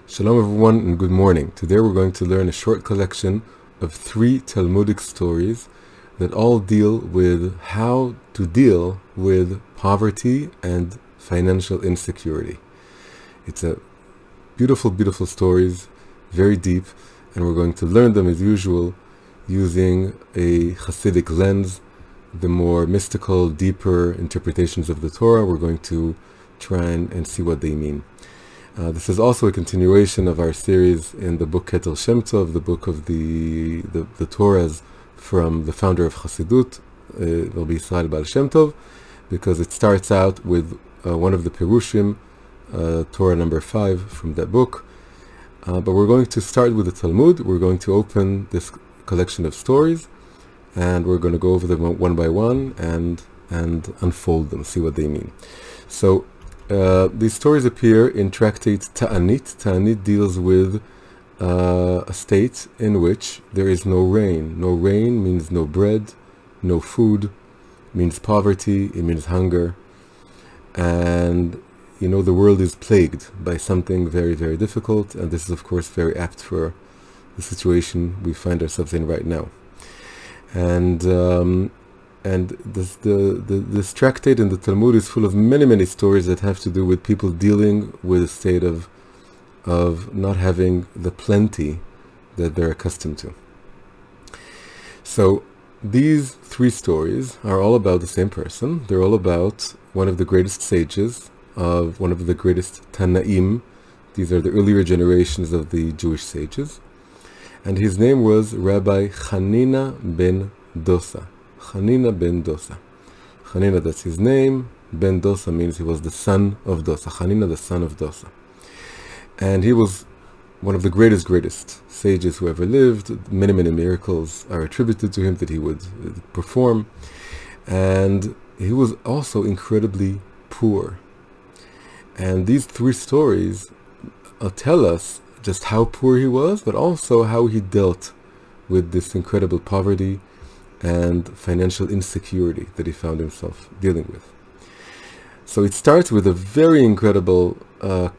Shalom everyone and good morning. Today we're going to learn a short collection of 3 Talmudic stories that all deal with how to deal with poverty and financial insecurity. It's a beautiful stories, very deep, and we're going to learn them as usual using a Hasidic lens, the more mystical, deeper interpretations of the Torah. We're going to try and see what they mean. This is also a continuation of our series in the book Keter Shem Tov, the book of the Torahs from the founder of Chassidut, Rabbi Baal Shem Tov, because it starts out with one of the Perushim, Torah number 5 from that book. But we're going to start with the Talmud. We're going to open this collection of stories, and we're going to go over them one by one and unfold them, see what they mean. So these stories appear in tractate Ta'anit. Ta'anit deals with a state in which there is no rain. No rain means no bread, no food, means poverty, it means hunger. And the world is plagued by something very, very difficult, and this is of course very apt for the situation we find ourselves in right now. And this tractate in the Talmud is full of many stories that have to do with people dealing with a state of not having the plenty that they're accustomed to. So these 3 stories are all about the same person. They're all about one of the greatest sages, of one of the greatest Tanaim. These are the earlier generations of the Jewish sages. And his name was Rabbi Hanina ben Dosa. Hanina ben Dosa. Hanina, that's his name. Ben Dosa means he was the son of Dosa. Hanina, the son of Dosa. And he was one of the greatest sages who ever lived. Many miracles are attributed to him that he would perform. And he was also incredibly poor. And these 3 stories tell us just how poor he was, but also how he dealt with this incredible poverty and financial insecurity that he found himself dealing with. So it starts with a very incredible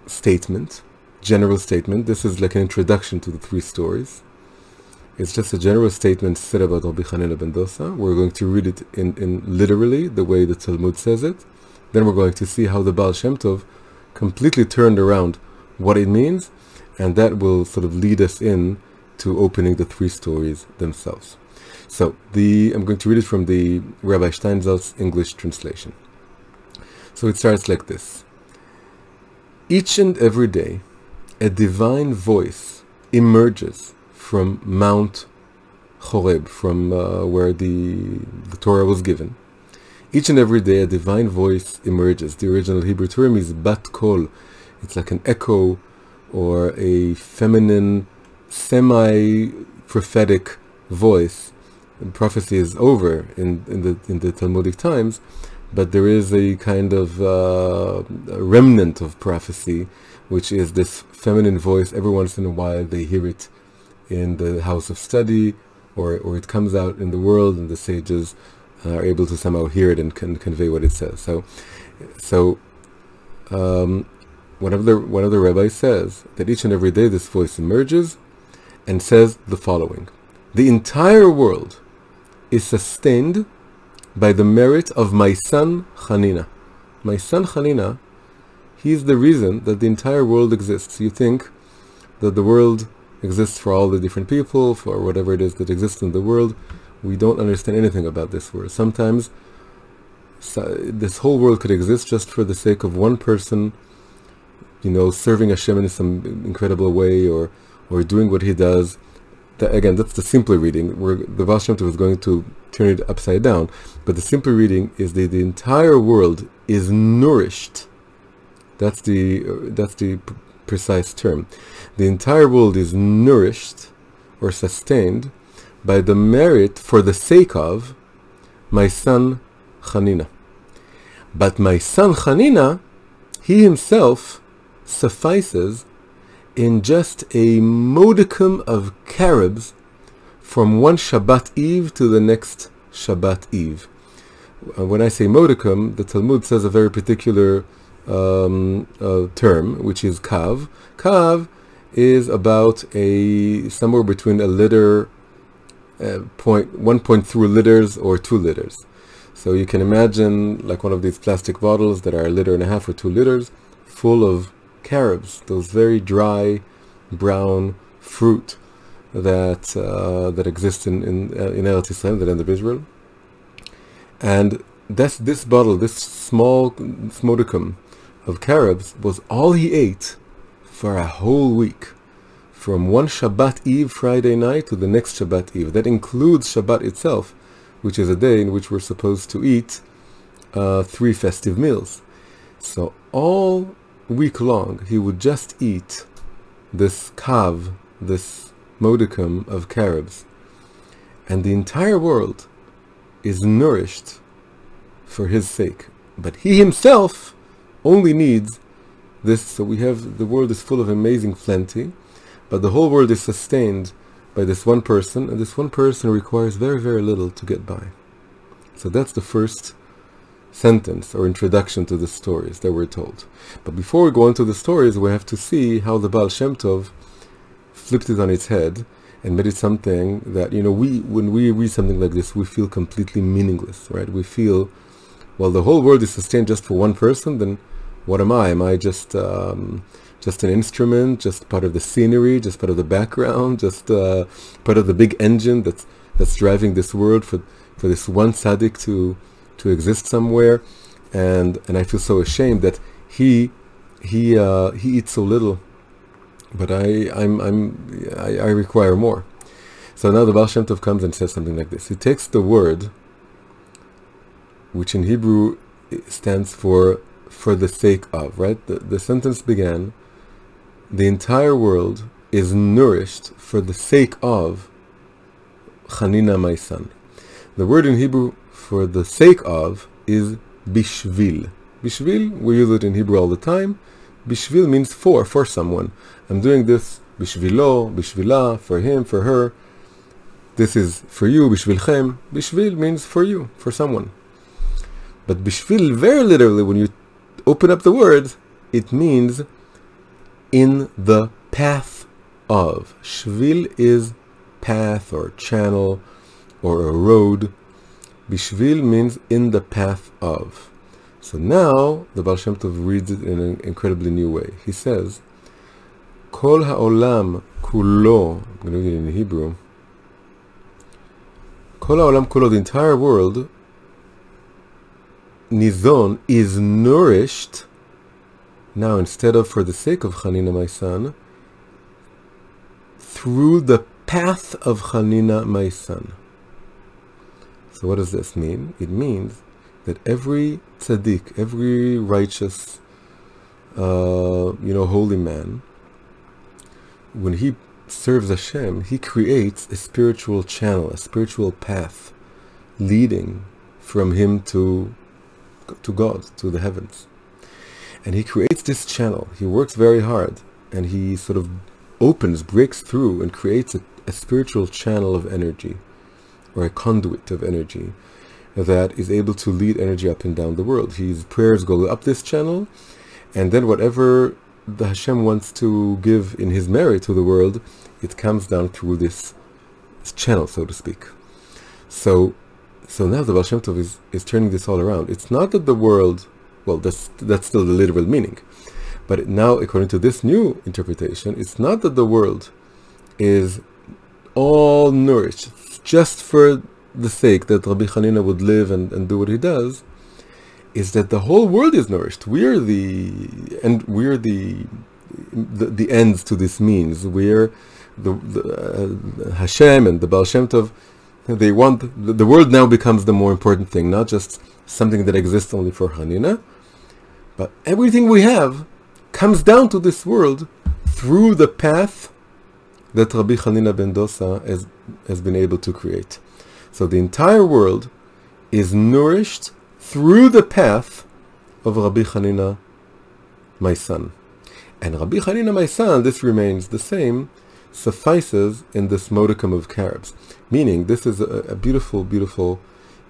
statement, general statement. This is like an introduction to the 3 stories. It's just a general statement said about Rabbi Hanina ben Dosa. We're going to read it in literally, the way the Talmud says it. Then we're going to see how the Baal Shem Tov completely turned around what it means, and that will sort of lead us in to opening the 3 stories themselves. So I'm going to read it from the Rabbi Steinsaltz's English translation. So it starts like this. Each and every day, a divine voice emerges from Mount Horeb, from where the Torah was given. Each and every day, a divine voice emerges. The original Hebrew term is bat kol. It's like an echo or a feminine, semi-prophetic voice. Prophecy is over in the Talmudic times, but there is a kind of a remnant of prophecy, which is this feminine voice. Every once in a while they hear it in the house of study, or it comes out in the world, and the sages are able to somehow hear it and convey what it says. So one of the rabbis says that each and every day this voice emerges and says the following: the entire world is sustained by the merit of my son Hanina. My son Hanina, he's the reason that the entire world exists. You think that the world exists for all the different people, for whatever it is that exists in the world. We don't understand anything about this world. Sometimes this whole world could exist just for the sake of one person, serving Hashem in some incredible way, or doing what he does. Again, that's the simpler reading, where the Baal Shem Tov is going to turn it upside down. But the simpler reading is that the entire world is nourished. That's the precise term. The entire world is nourished or sustained by the merit, for the sake of, my son Hanina. But my son Hanina, he himself suffices in just a modicum of carobs from one Shabbat Eve to the next Shabbat Eve. When I say modicum, the Talmud says a very particular term, which is kav. Kav is about somewhere between a liter, 1.3 liters or 2 liters. So you can imagine like one of these plastic bottles that are a liter and a half or 2 liters, full of carobs, those very dry, brown fruit that exist in Eretz Yisrael, the land of Israel. And this bottle, this small modicum of carobs, was all he ate for a whole week, from one Shabbat Eve, Friday night, to the next Shabbat Eve. That includes Shabbat itself, which is a day in which we're supposed to eat 3 festive meals. So all week long, he would just eat this kav, this modicum of carobs. And the entire world is nourished for his sake. But he himself only needs this. So the world is full of amazing plenty, but the whole world is sustained by this one person, and this one person requires very, very little to get by. So that's the first sentence or introduction to the stories that we're told. But before we go into the stories, we have to see how the Baal Shem Tov flipped it on its head and made it something that, when we read something like this, we feel completely meaningless, right? We feel, well, the whole world is sustained just for one person, then what am I? Am I just an instrument, just part of the scenery, just part of the background, just part of the big engine that's driving this world for this one tzaddik to exist somewhere? And I feel so ashamed that he eats so little, but I require more. So now the Baal Shem Tov comes and says something like this. He takes the word, which in Hebrew stands for the sake of, right? The sentence began, the entire world is nourished for the sake of Hanina, my son. The word in Hebrew for the sake of is bishvil. Bishvil, we use it in Hebrew all the time. Bishvil means for someone. I'm doing this bishvilo, bishvila, for him, for her. This is for you, bishvilchem. Bishvil means for you, for someone. But bishvil, very literally, when you open up the word, it means in the path of. Shvil is path or channel or a road. Bishvil means in the path of. So now the Baal Shem Tov reads it in an incredibly new way. He says, Kol ha'olam kulo, I'm going to read it in Hebrew. Kol ha'olam kulo, the entire world, nizon, is nourished. Now, instead of for the sake of Hanina, my son, through the path of Hanina, my son. So what does this mean? It means that every tzaddik, every righteous, holy man, when he serves Hashem, he creates a spiritual channel, a spiritual path leading from him to God, to the heavens. And he creates this channel. He works very hard, and he sort of breaks through and creates a spiritual channel of energy, or a conduit of energy, that is able to lead energy up and down the world. His prayers go up this channel, and then whatever the Hashem wants to give in his merit to the world, it comes down through this channel, so to speak. So now the Baal Shem Tov is turning this all around. It's not that the world, well, that's still the literal meaning, but now, according to this new interpretation, it's not that the world is all nourished just for the sake that Rabbi Hanina would live and do what he does. Is that the whole world is nourished. We're the ends to this means. We're the Hashem and the Baal Shem Tov. They want the world now becomes the more important thing, not just something that exists only for Hanina, but everything we have comes down to this world through the path that Rabbi Hanina ben Dosa has been able to create. So the entire world is nourished through the path of Rabbi Hanina, my son. And Rabbi Hanina, my son, this remains the same, suffices in this modicum of carobs. Meaning, this is a beautiful, beautiful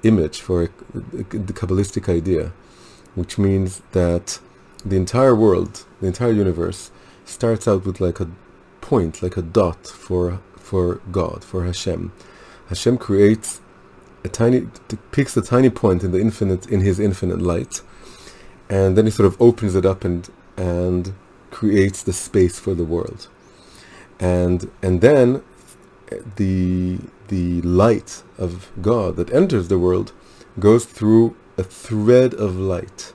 image for the Kabbalistic idea, which means that the entire world, the entire universe, starts out with like a point, like a dot for God, for Hashem. Hashem creates picks a tiny point in the infinite, in His infinite light, and then He sort of opens it up and creates the space for the world, and then the light of God that enters the world goes through a thread of light.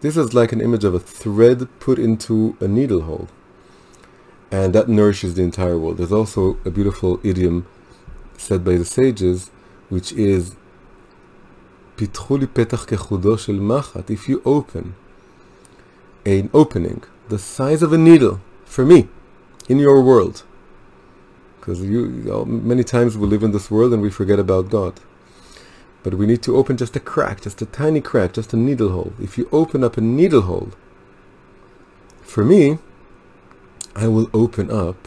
This is like an image of a thread put into a needle hole, and that nourishes the entire world. There's also a beautiful idiom said by the sages, which is "Pitchu li petach kechudo shel machat." If you open an opening the size of a needle for me in your world, because many times we live in this world and we forget about God. But we need to open just a crack, just a tiny crack, just a needle hole. If you open up a needle hole, for me, I will open up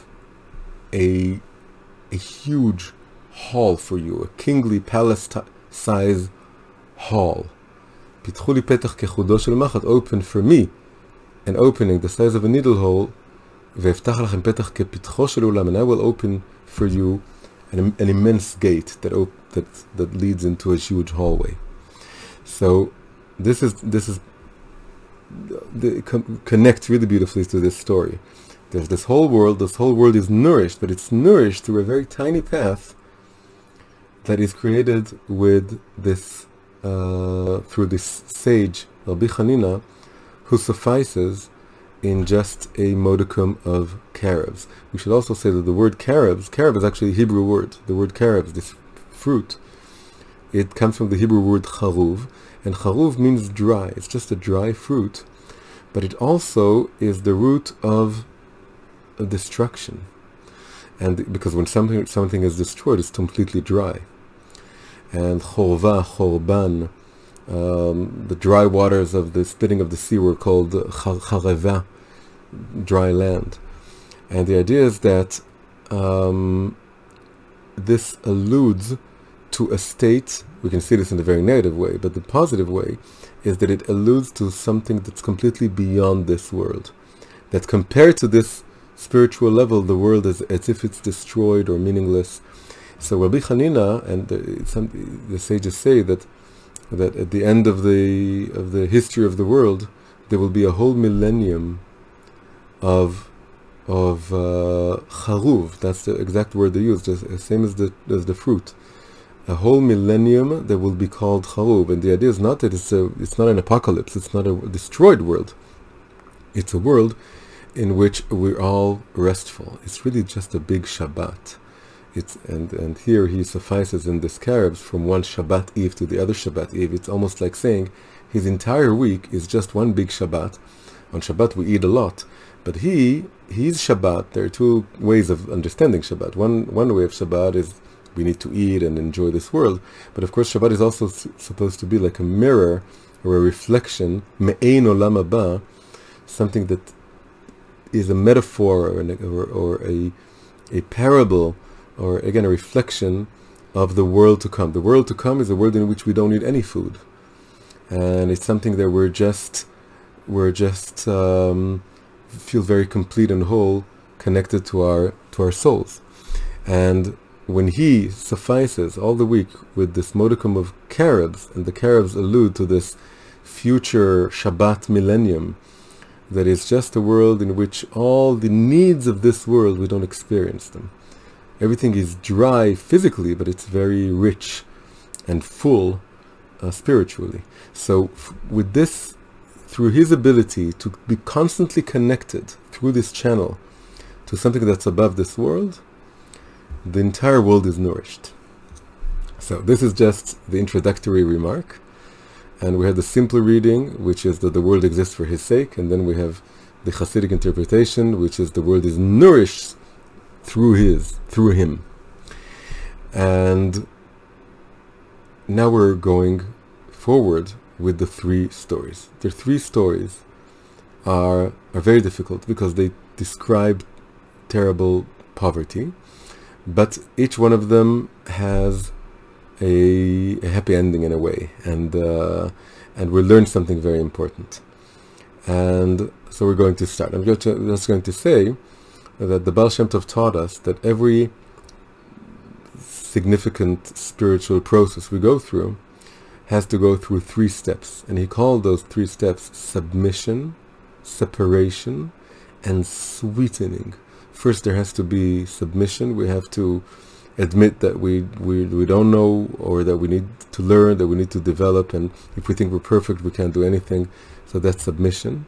a huge hall for you, a kingly palace-size hall. Pitchu li petach kechudo shel machat. Open for me an opening the size of a needle hole. Ve'eftach lachem petach kepitcho shel ulam. And I will open for you an immense gate that leads into a huge hallway. So this connects really beautifully to this story. There's this whole world is nourished, but it's nourished through a very tiny path that is created with this through this sage Rabbi Hanina, who suffices in just a modicum of carobs. We should also say that the word carob is actually a Hebrew word. The word carob, this fruit, it comes from the Hebrew word charuv, and charuv means dry. It's just a dry fruit, but it also is the root of destruction. And because when something is destroyed, it's completely dry. And chorban, the dry waters of the splitting of the sea were called chareva, dry land. And the idea is that this alludes to a state. We can see this in a very negative way, but the positive way is that it alludes to something that's completely beyond this world. That compared to this spiritual level, the world is as if it's destroyed or meaningless. So Rabbi Hanina and the sages say that at the end of the history of the world, there will be a whole millennium of charuv. That's the exact word they use, just the same as the fruit. A whole millennium that will be called charuv. And the idea is not that it's not an apocalypse. It's not a destroyed world. It's a world in which we're all restful. It's really just a big Shabbat. And here he suffices in this carobs from one Shabbat Eve to the other Shabbat Eve. It's almost like saying his entire week is just one big Shabbat. On Shabbat we eat a lot, but he's Shabbat. There are two ways of understanding Shabbat. One way of Shabbat is we need to eat and enjoy this world, but of course Shabbat is also supposed to be like a mirror or a reflection, me'ein olam haba, something that is a metaphor or a parable, or again a reflection of the world to come. The world to come is a world in which we don't need any food, and it's something that we're just feel very complete and whole, connected to our souls. And when he suffices all the week with this modicum of carobs, and the carobs allude to this future Shabbat millennium, that is just a world in which all the needs of this world, we don't experience them. Everything is dry physically, but it's very rich and full spiritually. So with this, through his ability to be constantly connected through this channel to something that's above this world, the entire world is nourished. So this is just the introductory remark. And we have the simpler reading, which is that the world exists for his sake. And then we have the Hasidic interpretation, which is the world is nourished through him. And now we're going forward with the three stories. The three stories are very difficult because they describe terrible poverty, but each one of them has a happy ending in a way, and we learn something very important. And so we're going to start. I'm just going to say that the Baal Shem Tov taught us that every significant spiritual process we go through has to go through 3 steps. And he called those 3 steps submission, separation, and sweetening. First, there has to be submission. We have to admit that we don't know, or that we need to learn, that we need to develop, and if we think we're perfect, we can't do anything. So that's submission.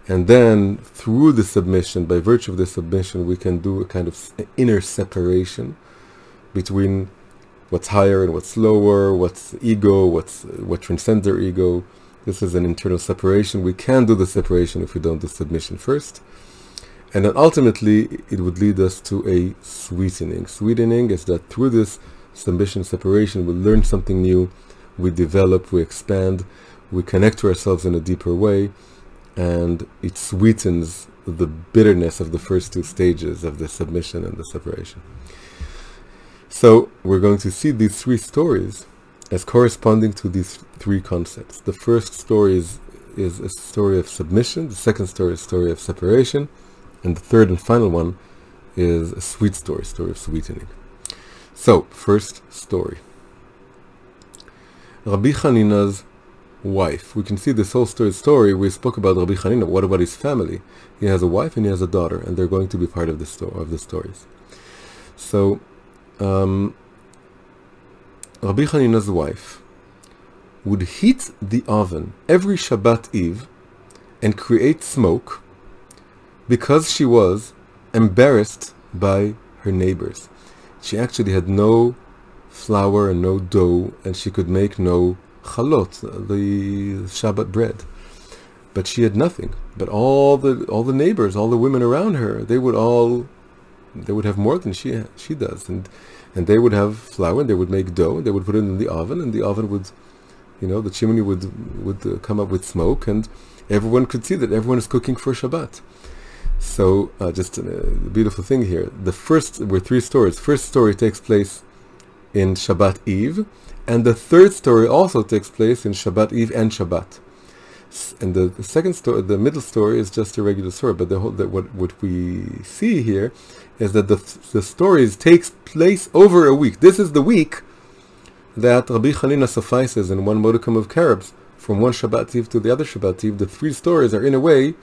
And then through the submission, by virtue of the submission, we can do a kind of inner separation between what's higher and what's lower, what's ego, what transcends our ego. This is an internal separation. We can't do the separation if we don't do submission first. And then ultimately, it would lead us to a sweetening. Sweetening is that through this submission separation, we learn something new, we develop, we expand, we connect to ourselves in a deeper way, and it sweetens the bitterness of the first 2 stages of the submission and the separation. So we're going to see these 3 stories as corresponding to these 3 concepts. The first story is a story of submission, the second story is a story of separation, and the third and final one is a sweet story of sweetening. So, first story. Rabbi Hanina's wife. We can see this whole story. We spoke about Rabbi Hanina. What about his family? He has a wife and he has a daughter, and they're going to be part of the stories. So, Rabbi Hanina's wife would heat the oven every Shabbat Eve and create smoke because she was embarrassed by her neighbors. She actually had no flour and no dough, and she could make no chalot, the Shabbat bread. But she had nothing. But all the neighbors, all the women around her, they would have more than she does, and they would have flour, and they would make dough, and they would put it in the oven, and the oven would, the chimney would come up with smoke, and everyone could see that everyone is cooking for Shabbat. So, just a beautiful thing here. Were 3 stories. First story takes place in Shabbat Eve, and the third story also takes place in Shabbat Eve and Shabbat. And the second story, the middle story, is just a regular story. But what we see here is that the stories takes place over a week. This is the week that Rabbi Hanina suffices in one modicum of carobs from one Shabbat Eve to the other Shabbat Eve. The 3 stories are, in a way,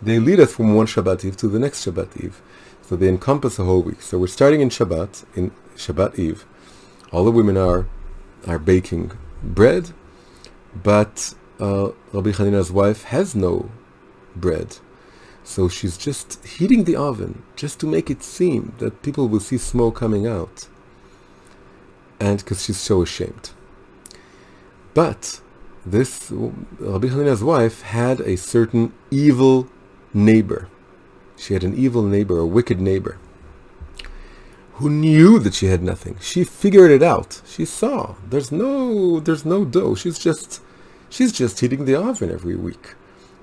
they lead us from one Shabbat Eve to the next Shabbat Eve. So they encompass a whole week. So we're starting in Shabbat Eve. All the women are baking bread, but Rabbi Hanina's wife has no bread. So she's just heating the oven just to make it seem that people will see smoke coming out. And because she's so ashamed. But this Rabbi Hanina's wife had a certain evil neighbor. She had an evil neighbor, a wicked neighbor, who knew that she had nothing. She figured it out. She saw there's no dough. She's just heating the oven every week,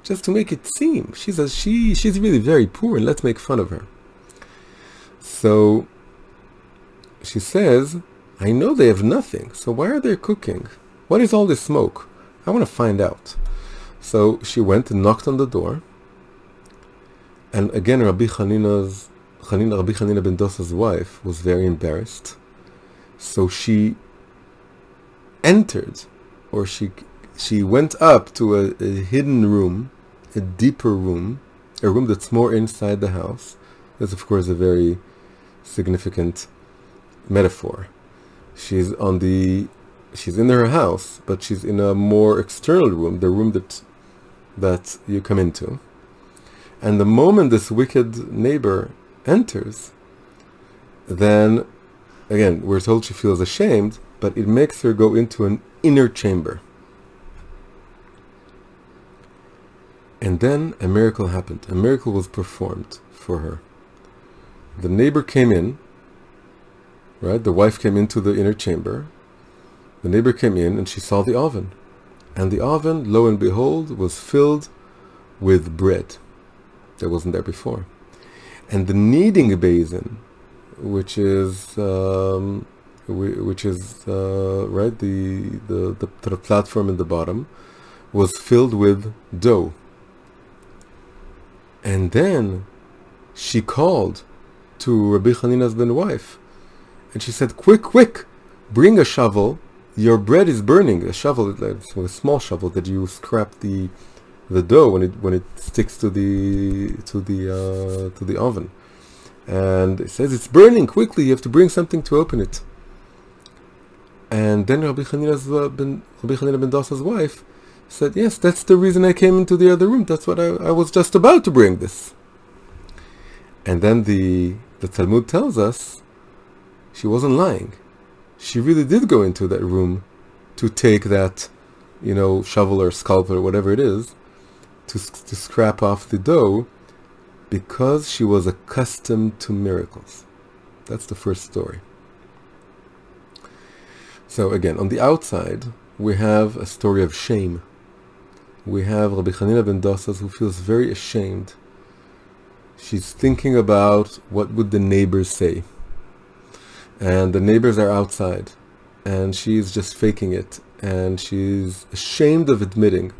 just to make it seem she's really very poor, and let's make fun of her. So she says, I know they have nothing, so why are they cooking? What is all this smoke? I want to find out. So she went and knocked on the door. And again, Rabbi Hanina ben Dosa's wife was very embarrassed. So she entered, or she went up to a hidden room, a deeper room, a room that's more inside the house. That's, of course, a very significant metaphor. She's in her house, but she's in a more external room, the room that you come into. And the moment this wicked neighbor enters, then, again, we're told she feels ashamed, but it makes her go into an inner chamber. And then a miracle happened. A miracle was performed for her. The neighbor came in, right? The wife came into the inner chamber. The neighbor came in and she saw the oven. And the oven, lo and behold, was filled with bread that wasn't there before. And the kneading basin, which is right, the platform in the bottom, was filled with dough. And then she called to Rabbi Hanina's wife, and she said, "Quick, quick, bring a shovel. Your bread is burning." A shovel, like a small shovel that you scrap the dough when it sticks to the oven, and it says it's burning. Quickly, you have to bring something to open it. And then Rabbi Hanina ben Dosa's wife said, "Yes, that's the reason I came into the other room. That's what I was just about to bring this." And then the Talmud tells us she wasn't lying. She really did go into that room to take that, shovel or scalpel or whatever it is, to scrap off the dough, because she was accustomed to miracles. That's the first story. So again, on the outside, we have a story of shame. We have Rabbi Hanina ben Dosa, who feels very ashamed. She's thinking about what would the neighbors say. And the neighbors are outside, and she's just faking it. And she's ashamed of admitting,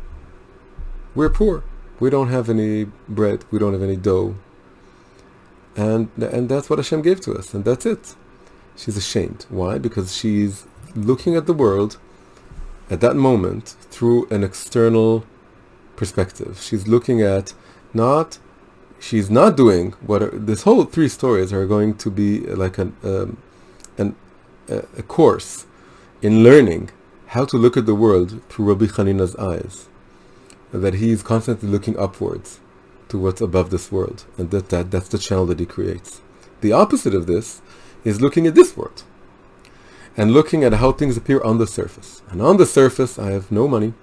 we're poor. We don't have any bread. We don't have any dough. And that's what Hashem gave to us, and that's it. She's ashamed. Why? Because she's looking at the world at that moment through an external perspective. She's looking at she's not doing this whole 3 stories are going to be like a course in learning how to look at the world through Rabbi Hanina's eyes. That he is constantly looking upwards to what's above this world, and that's the channel that he creates. The opposite of this is looking at this world and looking at how things appear on the surface. And on the surface, I have no money,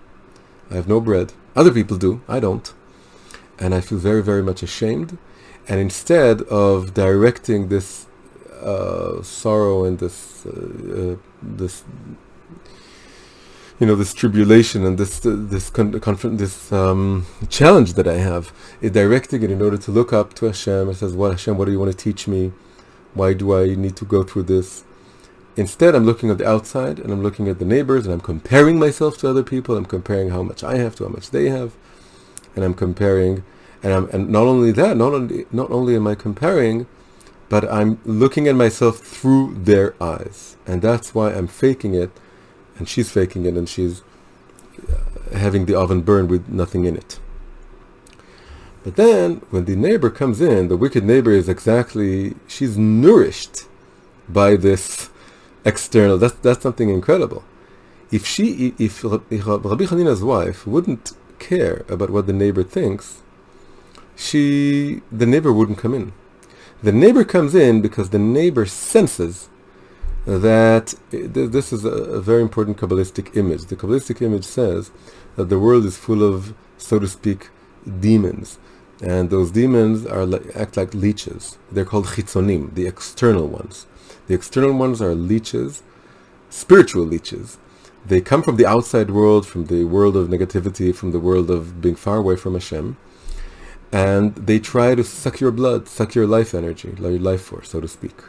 I have no bread. Other people do, I don't. And I feel very, very much ashamed. And instead of directing this sorrow and this tribulation and this challenge that I have, is directing it in order to look up to Hashem and says, Hashem, what do you want to teach me? Why do I need to go through this? Instead, I'm looking at the outside, and I'm looking at the neighbors, and I'm comparing myself to other people. I'm comparing how much I have to how much they have, and I'm comparing, and not only that, not only am I comparing, but I'm looking at myself through their eyes, and that's why I'm faking it, and she's faking it, and she's having the oven burn with nothing in it. But then, when the neighbor comes in, the wicked neighbor she's nourished by this external. That's something incredible. If Rabbi Hanina's wife wouldn't care about what the neighbor thinks, the neighbor wouldn't come in. The neighbor comes in because the neighbor senses that this is a very important Kabbalistic image. The Kabbalistic image says that the world is full of, so to speak, demons. And those demons act like leeches. They're called chitzonim, the external ones. The external ones are leeches, spiritual leeches. They come from the outside world, from the world of negativity, from the world of being far away from Hashem. And they try to suck your blood, suck your life energy, your life force, so to speak.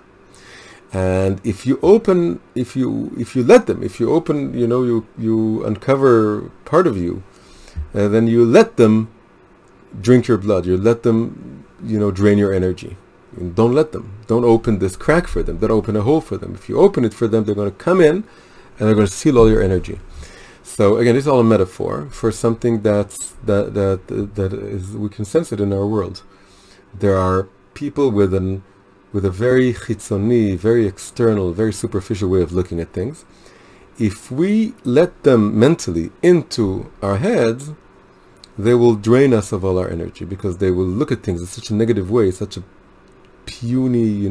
And if you let them, you uncover part of you, then you let them drink your blood. You let them, drain your energy. Don't let them. Don't open this crack for them. Don't open a hole for them. If you open it for them, they're going to come in and they're going to steal all your energy. So again, this is all a metaphor for something that is, we can sense it in our world. There are people with a very chitzoni, very external, very superficial way of looking at things. If we let them mentally into our heads, they will drain us of all our energy, because they will look at things in such a negative way, such a puny,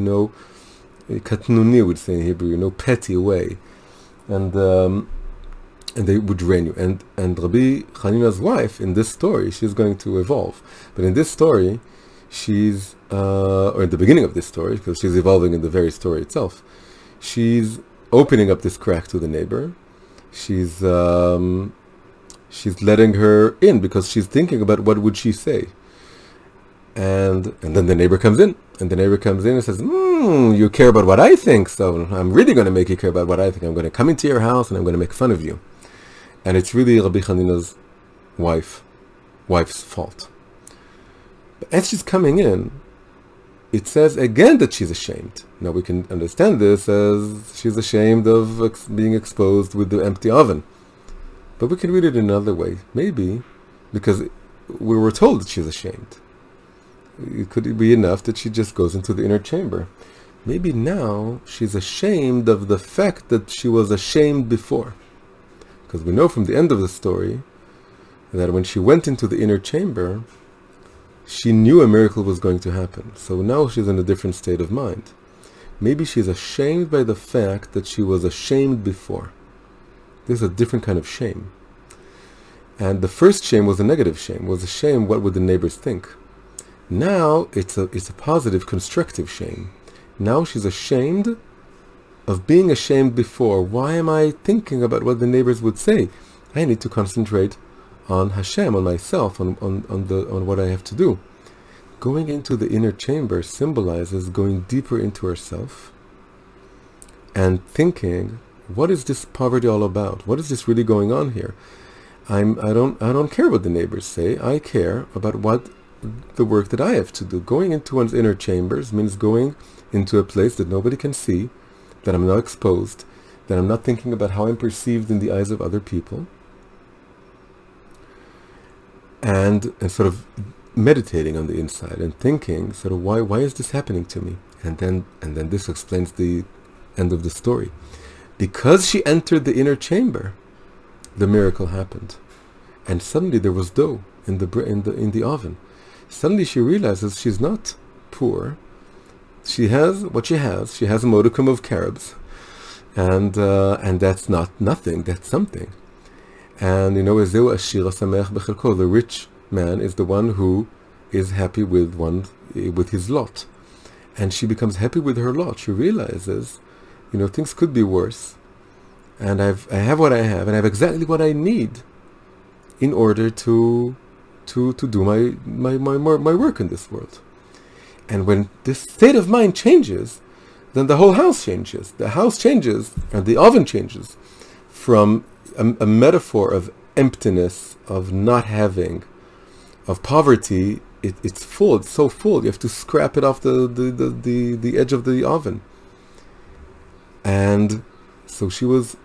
katnuni would say in Hebrew, petty way, and they would drain you. And Rabbi Hanina's wife, in this story, she's going to evolve. But in this story, she's, or in the beginning of this story, because she's evolving in the very story itself, she's opening up this crack to the neighbor. She's letting her in, because she's thinking about what would she say. And then the neighbor comes in. And the neighbor comes in and says, you care about what I think, so I'm really going to make you care about what I think. I'm going to come into your house and I'm going to make fun of you. And it's really Rabbi Hanina's wife's fault. But as she's coming in, it says again that she's ashamed. Now we can understand this as she's ashamed of being exposed with the empty oven. But we can read it another way. Maybe because we were told that she's ashamed. It could be enough that she just goes into the inner chamber. Maybe now she's ashamed of the fact that she was ashamed before. Because we know from the end of the story that when she went into the inner chamber, she knew a miracle was going to happen. So now she's in a different state of mind. Maybe she's ashamed by the fact that she was ashamed before. This is a different kind of shame. And the first shame was a negative shame, was a shame, what would the neighbors think? Now it's a positive, constructive shame. Now she's ashamed of being ashamed before. Why am I thinking about what the neighbors would say? I need to concentrate on Hashem, on myself, on what I have to do. Going into the inner chamber symbolizes going deeper into herself and thinking, what is this poverty all about? What is this really going on here? I don't care what the neighbors say. I care about what the work that I have to do. Going into one's inner chambers means going into a place that nobody can see, that I'm not exposed, that I'm not thinking about how I'm perceived in the eyes of other people, and sort of meditating on the inside and thinking sort of why is this happening to me? And then this explains the end of the story. Because she entered the inner chamber, the miracle happened, and suddenly there was dough in the oven. Suddenly she realizes she's not poor. She has what she has. She has a modicum of carobs, and that's not nothing. That's something. And the rich man is the one who is happy with his lot, and she becomes happy with her lot. She realizes, things could be worse, and I have what I have, and I have exactly what I need in order to do my work in this world. And when this state of mind changes, then the whole house changes. The house changes, and the oven changes from a metaphor of emptiness, of not having, of poverty. It's full. It's so full. You have to scrap it off the edge of the oven. And so she was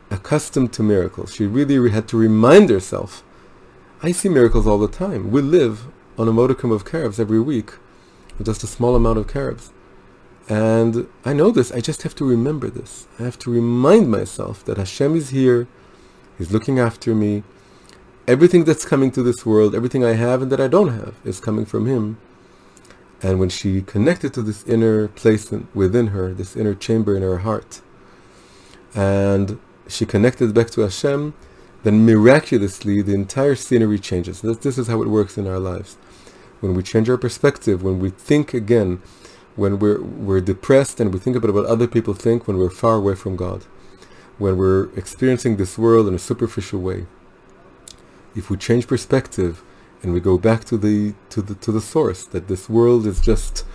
accustomed to miracles. She really had to remind herself, I see miracles all the time. We live on a modicum of carobs every week, just a small amount of carobs. And I know this. I just have to remember this. I have to remind myself that Hashem is here. He's looking after me. Everything that's coming to this world, everything I have and that I don't have, is coming from Him. And when she connected to this inner place within her, this inner chamber in her heart, and she connected back to Hashem, then miraculously the entire scenery changes. This is how it works in our lives. When we change our perspective, when we think again, when we're depressed and we think about what other people think, when we're far away from God, when we're experiencing this world in a superficial way, if we change perspective and we go back to the source, that this world is just,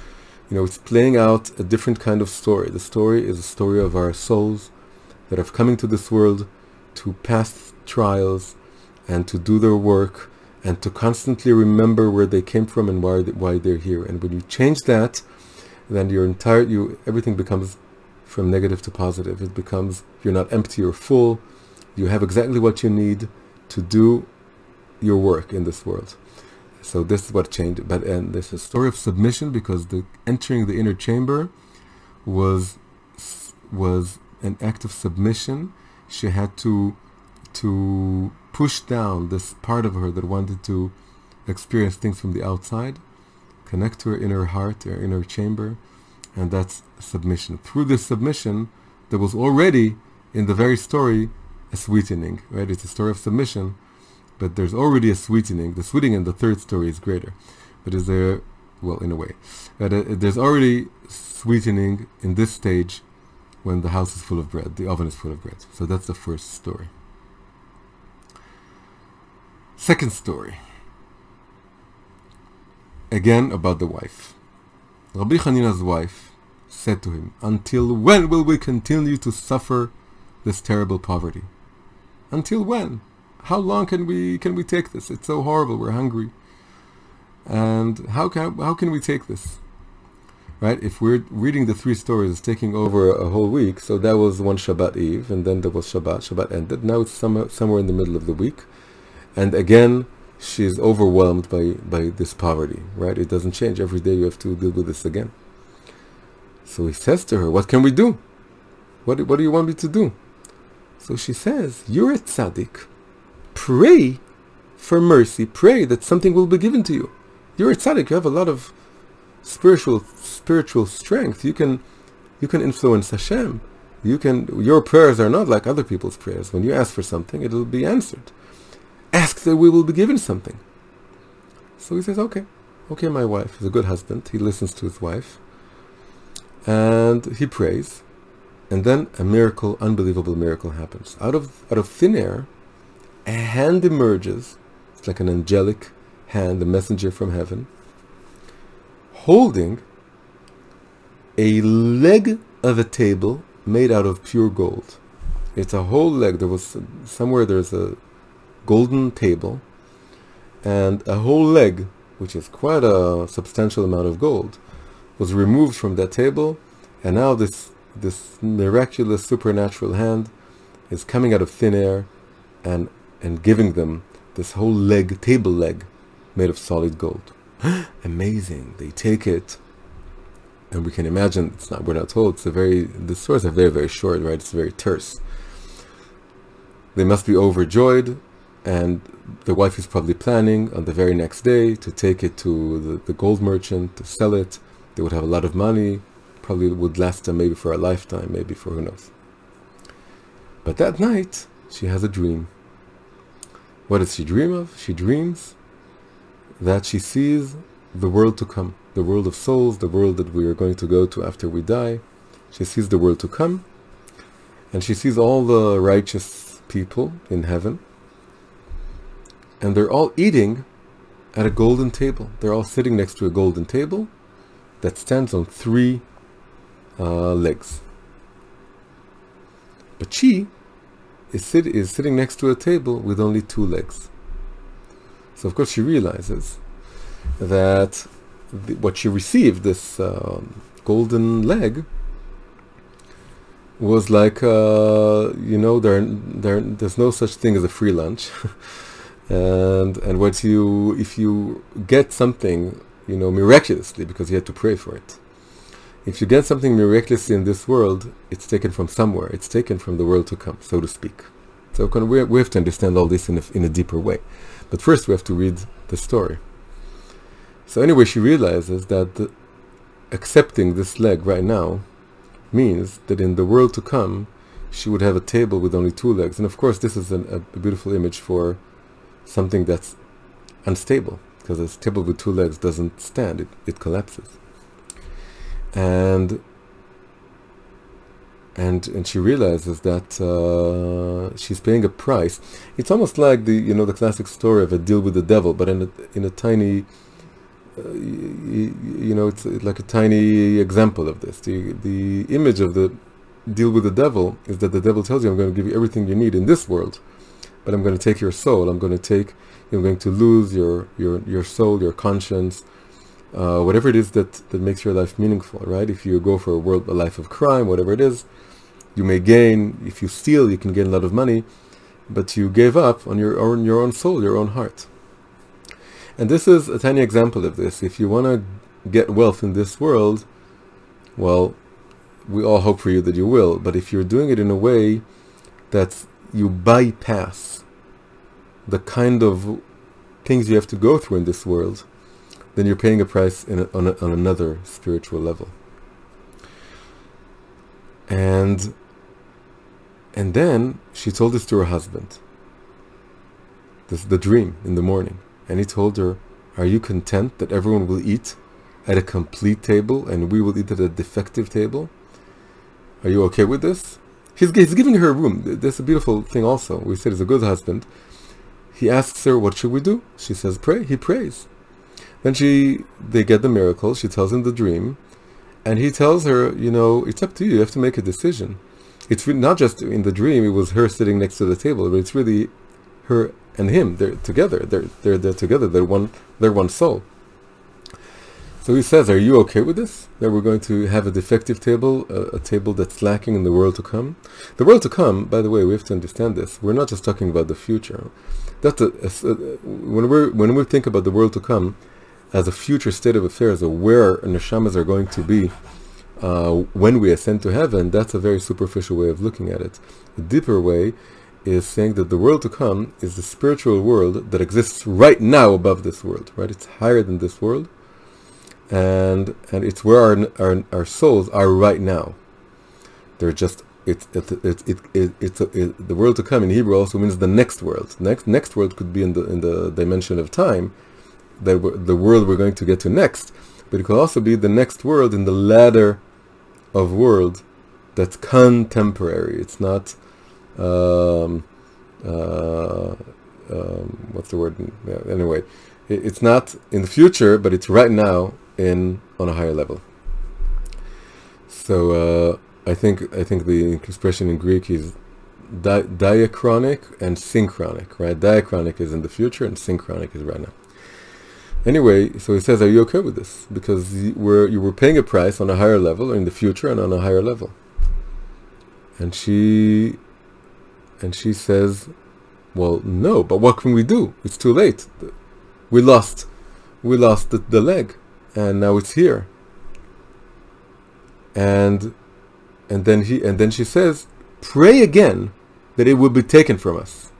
it's playing out a different kind of story. The story is a story of our souls that are coming to this world to pass trials and to do their work and to constantly remember where they came from and why they're here. And when you change that, then everything becomes from negative to positive. It becomes, you're not empty, you're full. You have exactly what you need to do your work in this world. So this is what changed. And this is a story of submission, because entering the inner chamber was an act of submission. She had to push down this part of her that wanted to experience things from the outside, connect to her inner heart, her inner chamber, and that's submission. Through this submission, there was already in the very story a sweetening, right? It's a story of submission, but there's already a sweetening. The sweetening in the third story is greater, but is there? Well, in a way, but there's already sweetening in this stage when the house is full of bread, the oven is full of bread. So that's the first story. Second story, again about the wife. Rabbi Hanina's wife said to him, "Until when will we continue to suffer this terrible poverty? Until when? How long can we take this? It's so horrible. We're hungry, and how can we take this?" right? If we're reading the three stories, it's taking over a whole week. So that was one Shabbat Eve, and then there was Shabbat. Shabbat ended. Now it's somewhere in the middle of the week. And again, she's overwhelmed by this poverty, right? It doesn't change. Every day you have to deal with this again. So he says to her, what can we do? What do you want me to do? So she says, you're a tzaddik. Pray for mercy. Pray that something will be given to you. You're a tzaddik. You have a lot of spiritual strength. You can influence Hashem. Your prayers are not like other people's prayers. When you ask for something, it will be answered. Ask that we will be given something. So he says, okay, my wife. He's a good husband. He listens to his wife. And he prays. And then a miracle, unbelievable miracle happens. Out of thin air, a hand emerges. It's like an angelic hand, a messenger from heaven, holding a leg of a table made out of pure gold. It's a whole leg. There's a golden table, and a whole leg, which is quite a substantial amount of gold, was removed from that table, and now this miraculous supernatural hand is coming out of thin air and giving them this whole leg, table leg, made of solid gold. Amazing. They take it, and we can imagine, we're not told, the stories are very, very short, right? It's very terse. They must be overjoyed, and the wife is probably planning on the very next day to take it to the gold merchant to sell it. They would have a lot of money. Probably would last them maybe for a lifetime, maybe for who knows. But that night, she has a dream. What does she dream of? She dreams that she sees the world to come, the world of souls, the world that we are going to go to after we die. She sees the world to come, and she sees all the righteous people in heaven, and they're all eating at a golden table. They're all sitting next to a golden table that stands on three legs. But she is sitting next to a table with only two legs. So of course she realizes that what she received, this golden leg, was like, there's no such thing as a free lunch. and if you get something, miraculously, because you had to pray for it. If you get something miraculously in this world, it's taken from somewhere. It's taken from the world to come, so to speak. So we have to understand all this in a deeper way. But first we have to read the story. So anyway, she realizes that accepting this leg right now means that in the world to come, she would have a table with only two legs. And of course, this is a beautiful image for something that's unstable, because a table with two legs doesn't stand, it collapses. And she realizes that she's paying a price. It's almost like the classic story of a deal with the devil, but in a tiny, it's like a tiny example of this. The image of the deal with the devil is that the devil tells you, I'm going to give you everything you need in this world, but I'm going to take your soul. You're going to lose your soul, your conscience, whatever it is that makes your life meaningful, right? If you go for a life of crime, whatever it is, you may gain. If you steal, you can gain a lot of money, but you gave up on your own soul, your own heart. And this is a tiny example of this. If you want to get wealth in this world, well, we all hope for you that you will, but if you're doing it in a way that you bypass the kind of things you have to go through in this world, then you're paying a price on another spiritual level. And then she told this to her husband, the dream in the morning. And he told her, are you content that everyone will eat at a complete table and we will eat at a defective table? Are you okay with this? He's giving her a room. That's a beautiful thing also. We said he's a good husband. He asks her, what should we do? She says, pray. He prays. Then they get the miracle. She tells him the dream. And he tells her, it's up to you. You have to make a decision. It's not just in the dream, it was her sitting next to the table, but it's really her and him. They're together. They're together. They're one soul. So he says, are you okay with this? That we're going to have a defective table, a table that's lacking in the world to come? The world to come, by the way, we have to understand this. We're not just talking about the future. That's when we think about the world to come as a future state of affairs, or where neshamas are going to be when we ascend to heaven, that's a very superficial way of looking at it. A deeper way is saying that the world to come is the spiritual world that exists right now above this world, right? It's higher than this world. And it's where our souls are right now. They're just the world to come in Hebrew also means the next world. Next world could be in the dimension of time, the world we're going to get to next, but it could also be the next world in the ladder of world that's contemporary. It's not what's the word? Yeah, anyway, it's not in the future, but it's right now on a higher level. So I think the expression in Greek is diachronic and synchronic, right? Diachronic is in the future and synchronic is right now. Anyway, so he says, are you okay with this? Because you were paying a price on a higher level in the future and on a higher level. And she says, well, no, but what can we do? It's too late. We lost the leg. And now it's here. And then she says, pray again that it will be taken from us.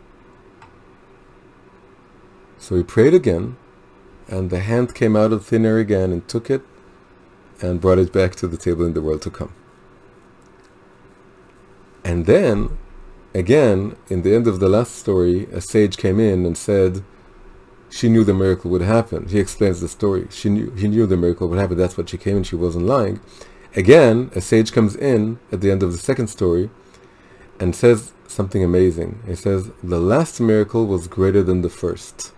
So he prayed again, and the hand came out of thin air again and took it and brought it back to the table in the world to come. And then, again, in the end of the last story, a sage came in and said, she knew the miracle would happen. He explains the story. He knew the miracle would happen. That's what she came, and she wasn't lying. Again, a sage comes in at the end of the second story and says something amazing. He says, the last miracle was greater than the first.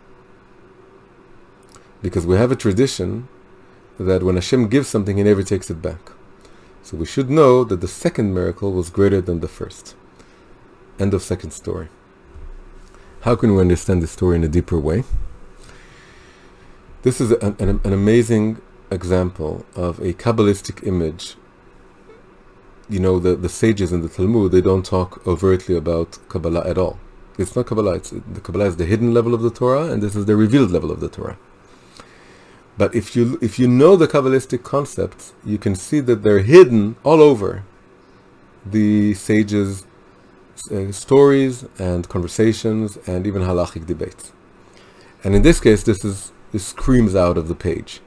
Because we have a tradition that when Hashem gives something, He never takes it back. So we should know that the second miracle was greater than the first. End of second story. How can we understand this story in a deeper way? This is an amazing example of a Kabbalistic image. You know, the sages in the Talmud, they don't talk overtly about Kabbalah at all. It's not Kabbalah. The Kabbalah is the hidden level of the Torah, and this is the revealed level of the Torah. But if you know the Kabbalistic concepts, you can see that they're hidden all over the sages' stories and conversations and even halachic debates. And in this case, this screams out of the page.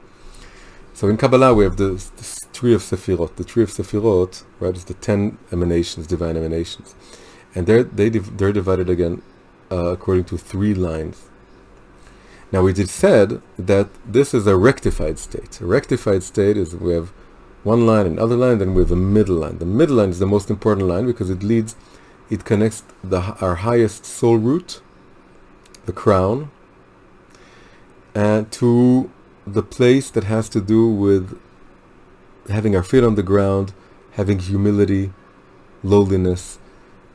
So in Kabbalah we have this tree of Sefirot. The tree of Sefirot, right, is the 10 emanations, divine emanations. And they're divided again according to 3 lines. Now it is said that this is a rectified state. A rectified state is we have one line, another line, then we have a middle line. The middle line is the most important line because it connects our highest soul root, the crown, and to the place that has to do with having our feet on the ground, having humility, lowliness,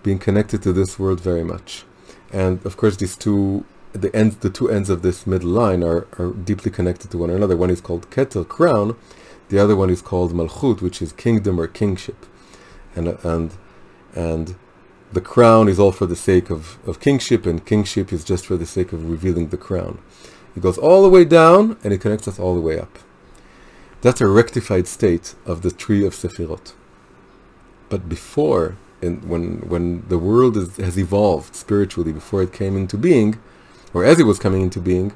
being connected to this world very much. And of course the two ends of this middle line are deeply connected to one another. One is called Keter, crown, the other one is called Malchut, which is kingdom or kingship. And the crown is all for the sake of kingship, and kingship is just for the sake of revealing the crown. It goes all the way down, and it connects us all the way up. That's a rectified state of the tree of Sefirot. But before, when the world has evolved spiritually, before it came into being, or as it was coming into being,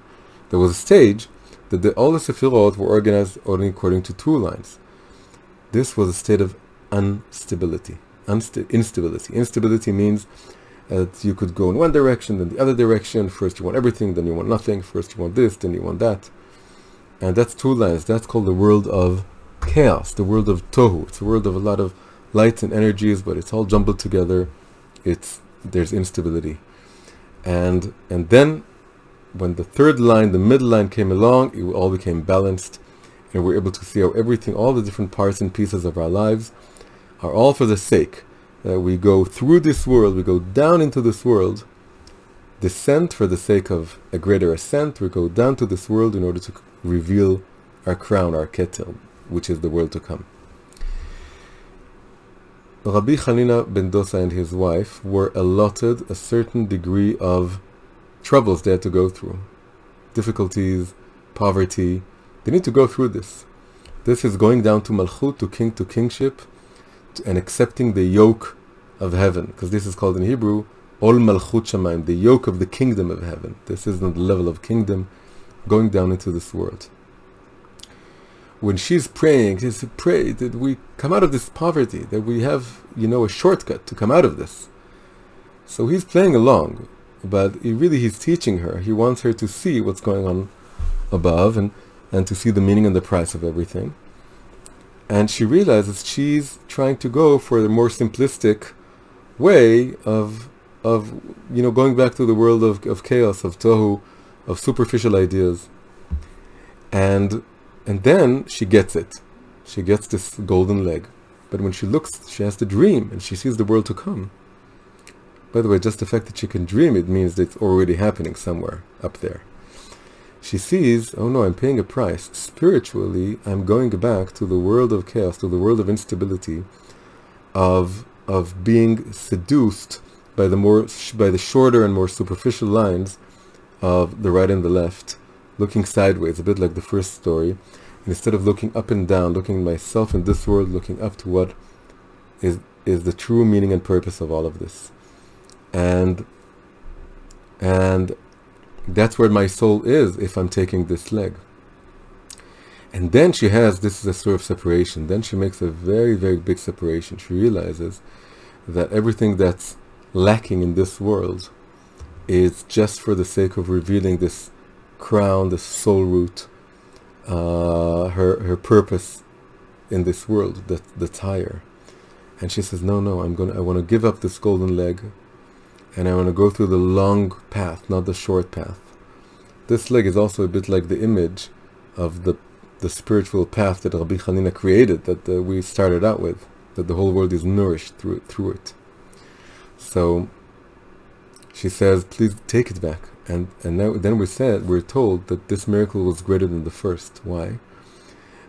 there was a stage that all the Sefirot were organized only according to 2 lines. This was a state of instability. Instability means that you could go in one direction, then the other direction. First you want everything, then you want nothing. First you want this, then you want that. And that's 2 lines. That's called the world of chaos, the world of tohu. It's a world of a lot of lights and energies, but it's all jumbled together. There's instability. And then when the 3rd line, the middle line, came along, it all became balanced, and we're able to see how everything, all the different parts and pieces of our lives are all for the sake that we go through this world, we go down into this world, descent for the sake of a greater ascent. We go down to this world in order to reveal crown, our Keter, which is the world to come. Rabbi Hanina ben Dosa and his wife were allotted a certain degree of troubles they had to go through. Difficulties, poverty. They need to go through this. This is going down to Malchut, to kingship, and accepting the yoke of heaven. Because this is called in Hebrew, Ol Malchut Shamayim, the yoke of the kingdom of heaven. This is not the level of kingdom, going down into this world. When she's praying, she says, pray that we come out of this poverty, that we have, a shortcut to come out of this. So he's playing along, but he's teaching her. He wants her to see what's going on above and to see the meaning and the price of everything. And she realizes she's trying to go for the more simplistic way of going back to the world of chaos, of tohu, of superficial ideas. And then she gets it. She gets this golden leg. But when she looks, she has to dream, and she sees the world to come. By the way, just the fact that she can dream, it means that it's already happening somewhere up there. She sees, oh no, I'm paying a price. Spiritually, I'm going back to the world of chaos, to the world of instability, of being seduced by the shorter and more superficial lines of the right and the left, looking sideways, a bit like the first story. Instead of looking up and down, looking at myself in this world, looking up to what is the true meaning and purpose of all of this. And that's where my soul is if I'm taking this leg. And then this is a sort of separation. Then she makes a very, very big separation. She realizes that everything that's lacking in this world is just for the sake of revealing this crown, this soul root, her purpose in this world, that's higher. And she says, no, I want to give up this golden leg, and I want to go through the long path, not the short path. This leg is also a bit like the image of the spiritual path that Rabbi Hanina created, that we started out with, that the whole world is nourished through it. So she says, please take it back. And then we're told that this miracle was greater than the first. Why?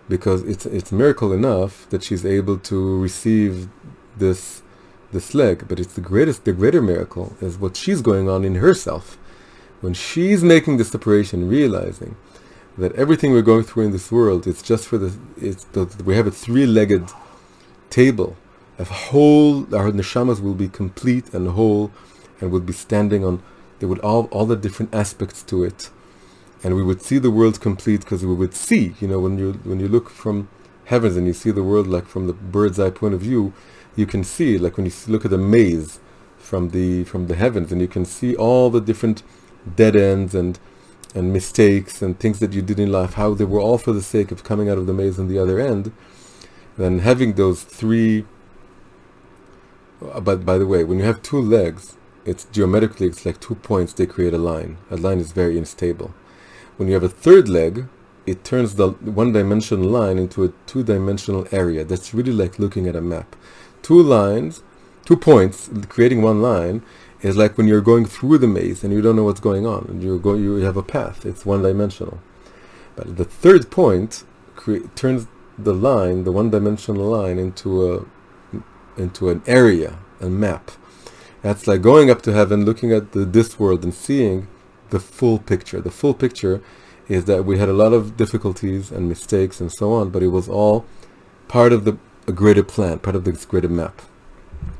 Because it's miracle enough that she's able to receive this leg, but the greater miracle is what she's going on in herself. When she's making the separation, realizing that everything we're going through in this world is just we have a three-legged table. Our neshamas will be complete and whole, and would be standing on. There would all the different aspects to it, and we would see the world complete, because we would see, when you look from heavens and you see the world like from the bird's eye point of view, you can see, like when you look at a maze from the heavens, and you can see all the different dead ends and mistakes and things that you did in life, how they were all for the sake of coming out of the maze on the other end. Then having those three, but by the way, when you have two legs, it's geometrically, it's like 2 points, they create a line. A line is very unstable. When you have a third leg, it turns the one-dimensional line into a two-dimensional area. That's really like looking at a map. 2 points, creating one line, is like when you're going through the maze and you don't know what's going on, and you have a path. It's one-dimensional. But the third point turns the line, the one-dimensional line, into an area, a map. That's like going up to heaven, looking at this world and seeing the full picture. The full picture is that we had a lot of difficulties and mistakes and so on, but it was all part of a greater plan, part of this greater map.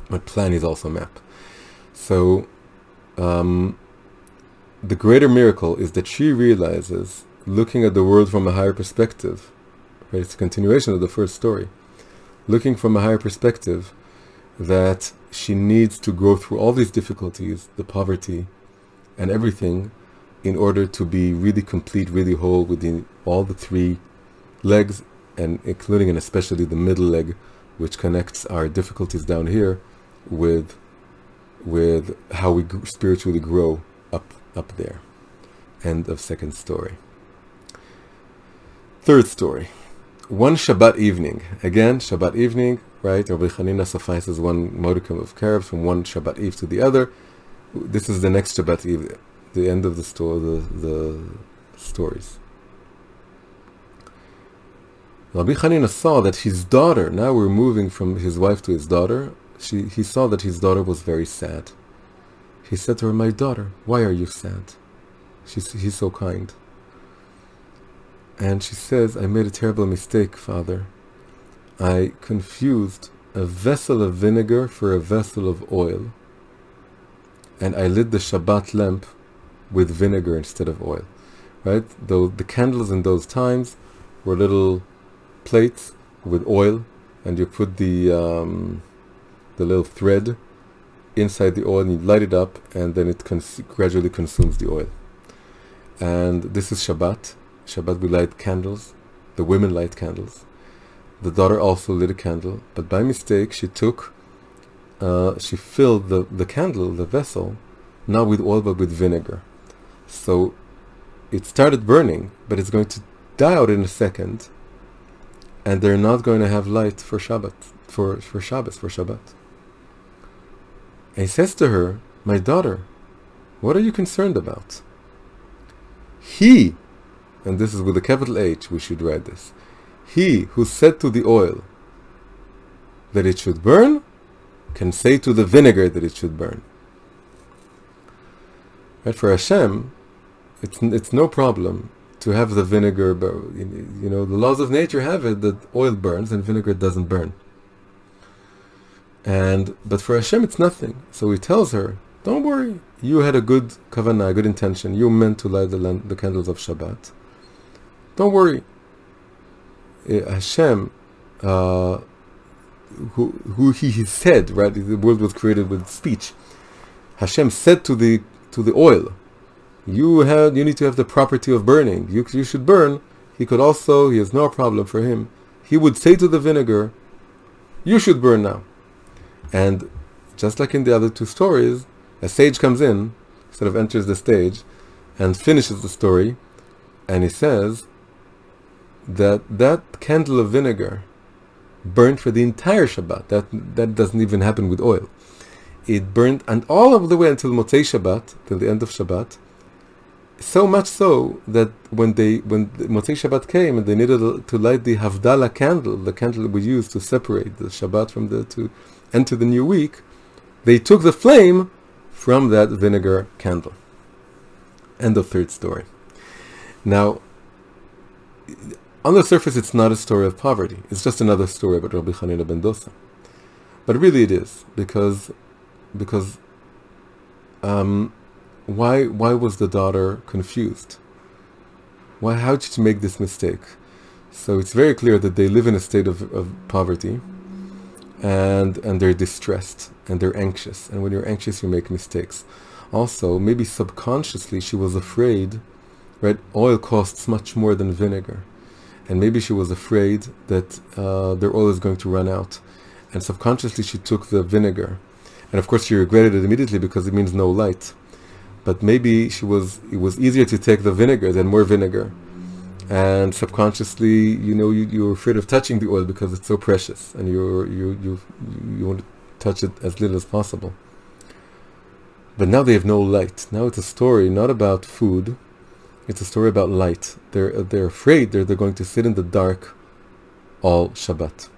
But plan is also a map. So the greater miracle is that she realizes, looking at the world from a higher perspective, right? It's a continuation of the first story. Looking from a higher perspective, that she needs to go through all these difficulties, the poverty and everything, in order to be really complete, really whole within all the three legs, and including and especially the middle leg, which connects our difficulties down here with how we spiritually grow up there. End of second story. Third story. One Shabbat evening. Again, Shabbat evening, right? Rabbi Hanina suffices one modicum of carobs from one Shabbat eve to the other. This is the next Shabbat eve, the end of the stories. Rabbi Hanina saw that his daughter, now we're moving from his wife to his daughter, he saw that his daughter was very sad. He said to her, "My daughter, why are you sad?" He's so kind. And she says, "I made a terrible mistake, Father. I confused a vessel of vinegar for a vessel of oil, and I lit the Shabbat lamp with vinegar instead of oil." Right? Though the candles in those times were little plates with oil, and you put the little thread inside the oil, and you light it up, and then it gradually consumes the oil. And this is Shabbat. Shabbat we light candles. The women light candles. The daughter also lit a candle, but by mistake she filled the candle, the vessel, not with oil but with vinegar. So it started burning, but it's going to die out in a second, and they're not going to have light for Shabbat, for Shabbat. And he says to her, "My daughter, what are you concerned about? He," and this is with a capital H, we should write this, "he who said to the oil that it should burn, can say to the vinegar that it should burn." Right? For Hashem, it's no problem to have the vinegar, but the laws of nature have it that oil burns and vinegar doesn't burn. But for Hashem it's nothing. So he tells her, "Don't worry, you had a good kavanah, a good intention. You meant to light the candles of Shabbat. Don't worry. Hashem, who he said, right? The world was created with speech. Hashem said to the oil, you need to have the property of burning. You should burn." He has no problem for him. He would say to the vinegar, "You should burn now." And just like in the other two stories, a sage comes in, sort of enters the stage, and finishes the story, and he says that candle of vinegar burned for the entire Shabbat. That doesn't even happen with oil. It burned, and all of the way until Motzei Shabbat, till the end of Shabbat. So much so that when Motzei Shabbat came and they needed to light the Havdalah candle, the candle we use to separate the Shabbat to enter the new week, they took the flame from that vinegar candle. End of third story. Now, on the surface, it's not a story of poverty. It's just another story about Rabbi Hanina ben Dosa. But really, it is because why was the daughter confused? How did she make this mistake? So it's very clear that they live in a state of poverty, and they're distressed and they're anxious. And when you're anxious, you make mistakes. Also, maybe subconsciously, she was afraid. Right? Oil costs much more than vinegar. And maybe she was afraid that their oil is going to run out. And subconsciously she took the vinegar. And of course she regretted it immediately because it means no light. But maybe it was easier to take the vinegar than more vinegar. And subconsciously, you're afraid of touching the oil because it's so precious. And you want to touch it as little as possible. But now they have no light. Now it's a story not about food. It's a story about light. They're afraid they're going to sit in the dark all Shabbat.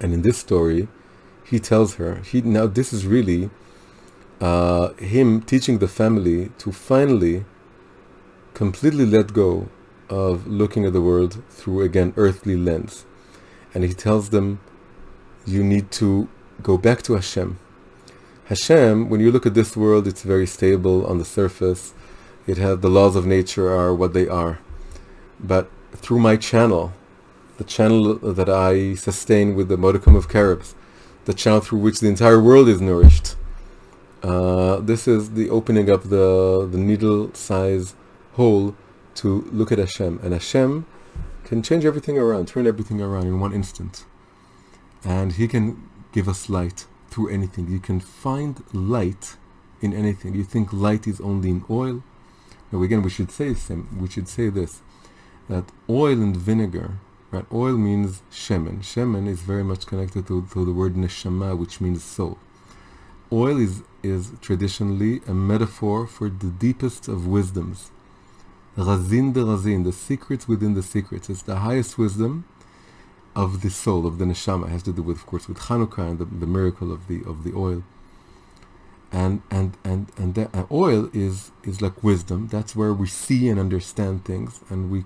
And in this story, he tells her, now this is really him teaching the family to finally completely let go of looking at the world through, again, earthly lens. And he tells them, you need to go back to Hashem. Hashem, when you look at this world, it's very stable on the surface. It has the laws of nature are what they are. But through my channel, the channel that I sustain with the modicum of carobs, the channel through which the entire world is nourished, this is the opening up the needle-size hole to look at Hashem. And Hashem can change everything around, turn everything around in one instant. And He can give us light through anything. You can find light in anything. You think light is only in oil? Now again, we should say this, that oil and vinegar, right? Oil means shemen. Shemen is very much connected to the word neshama, which means soul. Oil is traditionally a metaphor for the deepest of wisdoms. Razin de razin, the secrets within the secrets. It's the highest wisdom, of the soul, of the neshama. It has to do with, of course, with Hanukkah and the miracle of the oil. And that oil is like wisdom. That's where we see and understand things, and we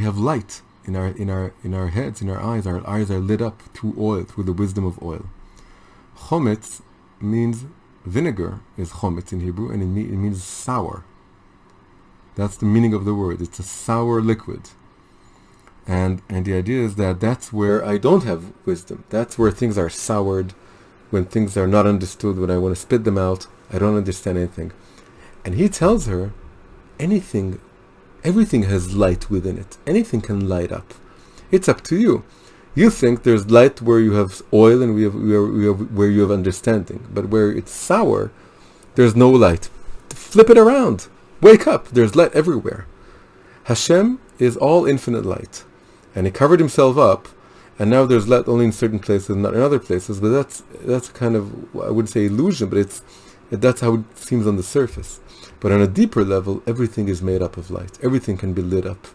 have light in our heads, in our eyes. Our eyes are lit up through oil, through the wisdom of oil. Chometz means vinegar, is chometz in Hebrew, and it means sour. That's the meaning of the word. It's a sour liquid. And the idea is that that's where I don't have wisdom. That's where things are soured, when things are not understood, when I want to spit them out, I don't understand anything. And he tells her, everything has light within it. Anything can light up. It's up to you. You think there's light where you have oil and where you have understanding. But where it's sour, there's no light. Flip it around. Wake up. There's light everywhere. Hashem is all infinite light. And he covered himself up, and now there's light only in certain places, not in other places. But that's kind of, I wouldn't say illusion, but that's how it seems on the surface. But on a deeper level, everything is made up of light. Everything can be lit up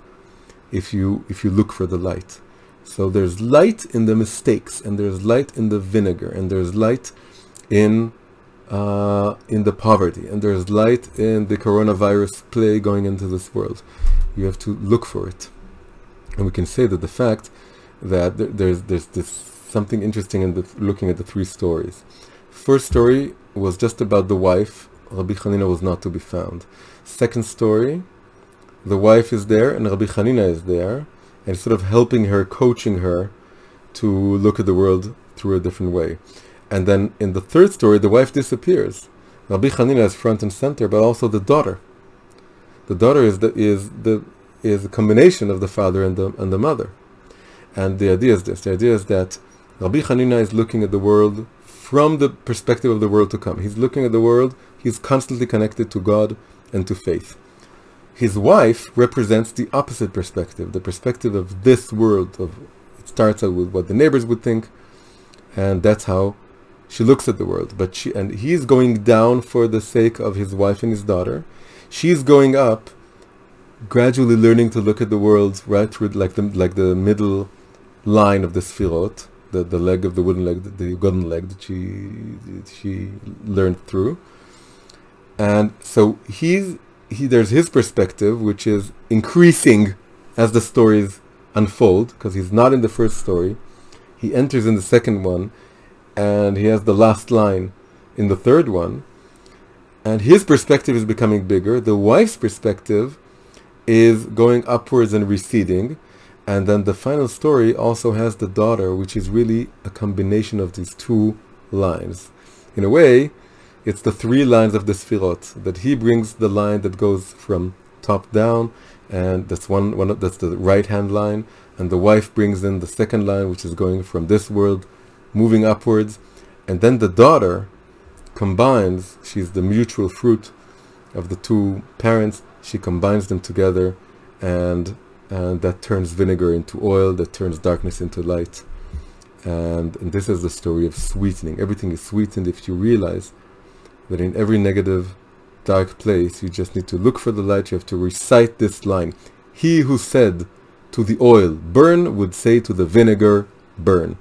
if you look for the light. So there's light in the mistakes, and there's light in the vinegar, and there's light in the poverty, and there's light in the coronavirus plague going into this world. You have to look for it. And we can say that the fact that there's this something interesting in looking at the three stories. First story was just about the wife. Rabbi Hanina was not to be found. Second story, the wife is there and Rabbi Hanina is there, and sort of helping her, coaching her to look at the world through a different way. And then in the third story, the wife disappears. Rabbi Hanina is front and center, but also the daughter. The daughter is a combination of the father and the mother. And the idea is this. The idea is that Rabbi Hanina is looking at the world from the perspective of the world to come. He's looking at the world, he's constantly connected to God and to faith. His wife represents the opposite perspective, the perspective of this world. It starts out with what the neighbors would think, and that's how she looks at the world. But he's going down for the sake of his wife and his daughter. She's going up, gradually learning to look at the world right through like the middle line of the sfirot, the leg of the wooden leg, the golden leg that she learned through. And so there's his perspective, which is increasing as the stories unfold, because he's not in the first story. He enters in the second one, and he has the last line in the third one. And his perspective is becoming bigger. The wife's perspective is going upwards and receding. And then the final story also has the daughter, which is really a combination of these two lines. In a way, it's the three lines of the Sfirot, that he brings the line that goes from top down, and that's that's the right-hand line, and the wife brings in the second line, which is going from this world, moving upwards, and then the daughter combines, she's the mutual fruit of the two parents, she combines them together, and that turns vinegar into oil, that turns darkness into light. And this is the story of sweetening. Everything is sweetened if you realize that in every negative, dark place, you just need to look for the light. You have to recite this line. He who said to the oil, burn, would say to the vinegar, burn.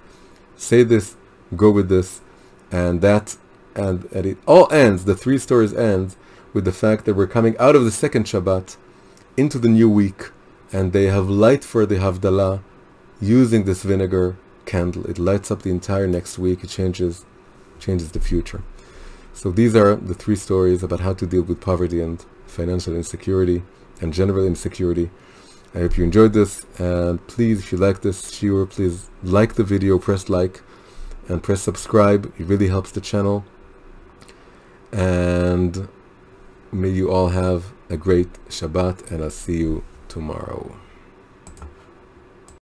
Say this, go with this, and it all ends, the three stories ends with the fact that we're coming out of the second Shabbat into the new week, and they have light for the Havdalah using this vinegar candle. It lights up the entire next week. It changes the future. So these are the three stories about how to deal with poverty and financial insecurity and general insecurity. I hope you enjoyed this, and please, if you like this shiur, please like the video, press like, and press subscribe. It really helps the channel. And may you all have a great Shabbat, and I'll see you tomorrow.